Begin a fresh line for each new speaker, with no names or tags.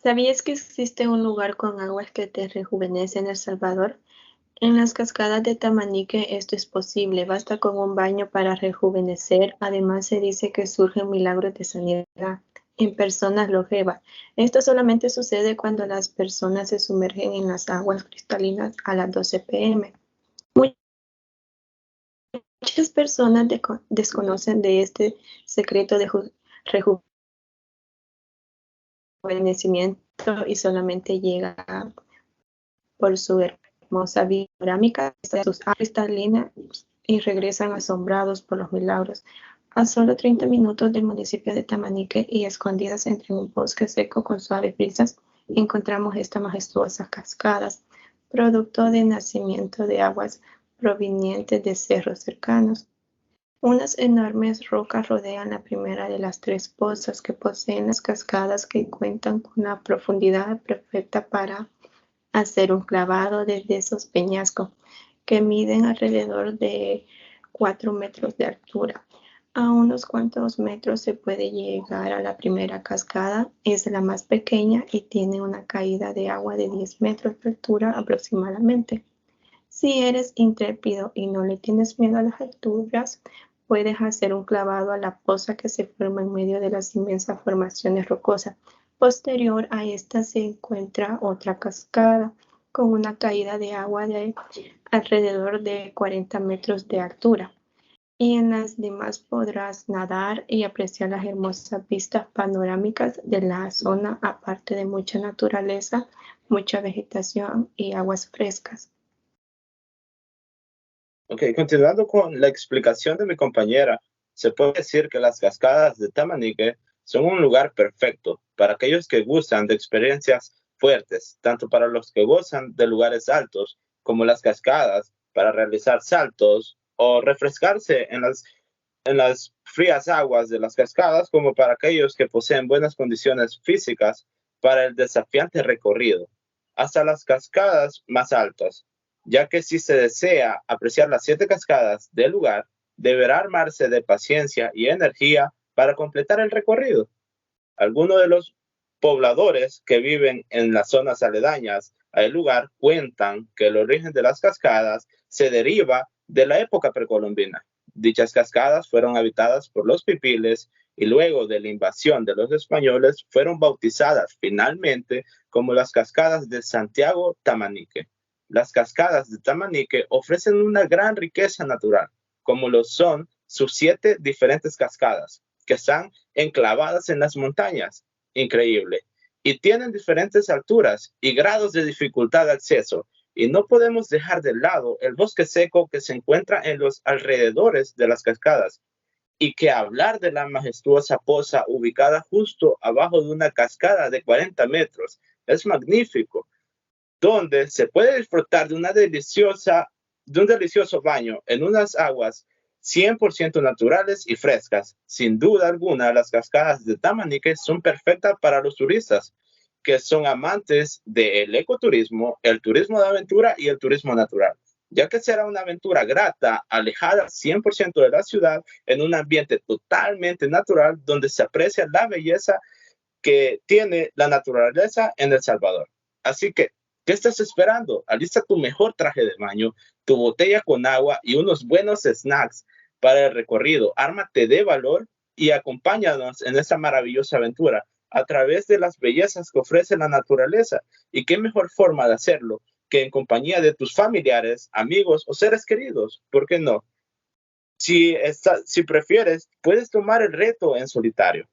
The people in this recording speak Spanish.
¿Sabías que existe un lugar con aguas que te rejuvenece en El Salvador? En las cascadas de Tamanique esto es posible, basta con un baño para rejuvenecer. Además se dice que surgen milagros de sanidad en personas longevas. Esto solamente sucede cuando las personas se sumergen en las aguas cristalinas a las 12 p.m. Muchas personas desconocen de este secreto de rejuvenecimiento y solamente llega por su hermosa panorámica, sus aguas cristalinas y regresan asombrados por los milagros. A solo 30 minutos del municipio de Tamanique y escondidas entre un bosque seco con suaves brisas, encontramos estas majestuosas cascadas, producto de nacimiento de aguas provenientes de cerros cercanos. Unas enormes rocas rodean la primera de las tres pozas que poseen las cascadas, que cuentan con una profundidad perfecta para hacer un clavado desde esos peñascos, que miden alrededor de 4 metros de altura. A unos cuantos metros se puede llegar a la primera cascada, es la más pequeña y tiene una caída de agua de 10 metros de altura aproximadamente. Si eres intrépido y no le tienes miedo a las alturas, puedes hacer un clavado a la poza que se forma en medio de las inmensas formaciones rocosas. Posterior a esta se encuentra otra cascada con una caída de agua de alrededor de 40 metros de altura. Y en las demás podrás nadar y apreciar las hermosas vistas panorámicas de la zona, aparte de mucha naturaleza, mucha vegetación y aguas frescas.
Ok, continuando con la explicación de mi compañera, se puede decir que las cascadas de Tamanique son un lugar perfecto para aquellos que gustan de experiencias fuertes, tanto para los que gozan de lugares altos como las cascadas para realizar saltos o refrescarse en las frías aguas de las cascadas, como para aquellos que poseen buenas condiciones físicas para el desafiante recorrido, hasta las cascadas más altas, ya que si se desea apreciar las 7 cascadas del lugar, deberá armarse de paciencia y energía para completar el recorrido. Algunos de los pobladores que viven en las zonas aledañas al lugar cuentan que el origen de las cascadas se deriva de la época precolombina. Dichas cascadas fueron habitadas por los pipiles y luego de la invasión de los españoles fueron bautizadas finalmente como las cascadas de Santiago Tamanique. Las cascadas de Tamanique ofrecen una gran riqueza natural, como lo son sus 7 diferentes cascadas, que están enclavadas en las montañas. Increíble. Y tienen diferentes alturas y grados de dificultad de acceso. Y no podemos dejar de lado el bosque seco que se encuentra en los alrededores de las cascadas. Y que hablar de la majestuosa poza ubicada justo abajo de una cascada de 40 metros es magnífico, donde se puede disfrutar de un delicioso baño en unas aguas 100% naturales y frescas. Sin duda alguna, las cascadas de Tamanique son perfectas para los turistas que son amantes del ecoturismo, el turismo de aventura y el turismo natural, ya que será una aventura grata, alejada 100% de la ciudad, en un ambiente totalmente natural donde se aprecia la belleza que tiene la naturaleza en El Salvador. Así que, ¿qué estás esperando? Alista tu mejor traje de baño, tu botella con agua y unos buenos snacks para el recorrido. Ármate de valor y acompáñanos en esta maravillosa aventura a través de las bellezas que ofrece la naturaleza. Y qué mejor forma de hacerlo que en compañía de tus familiares, amigos o seres queridos. ¿Por qué no? Si prefieres, puedes tomar el reto en solitario.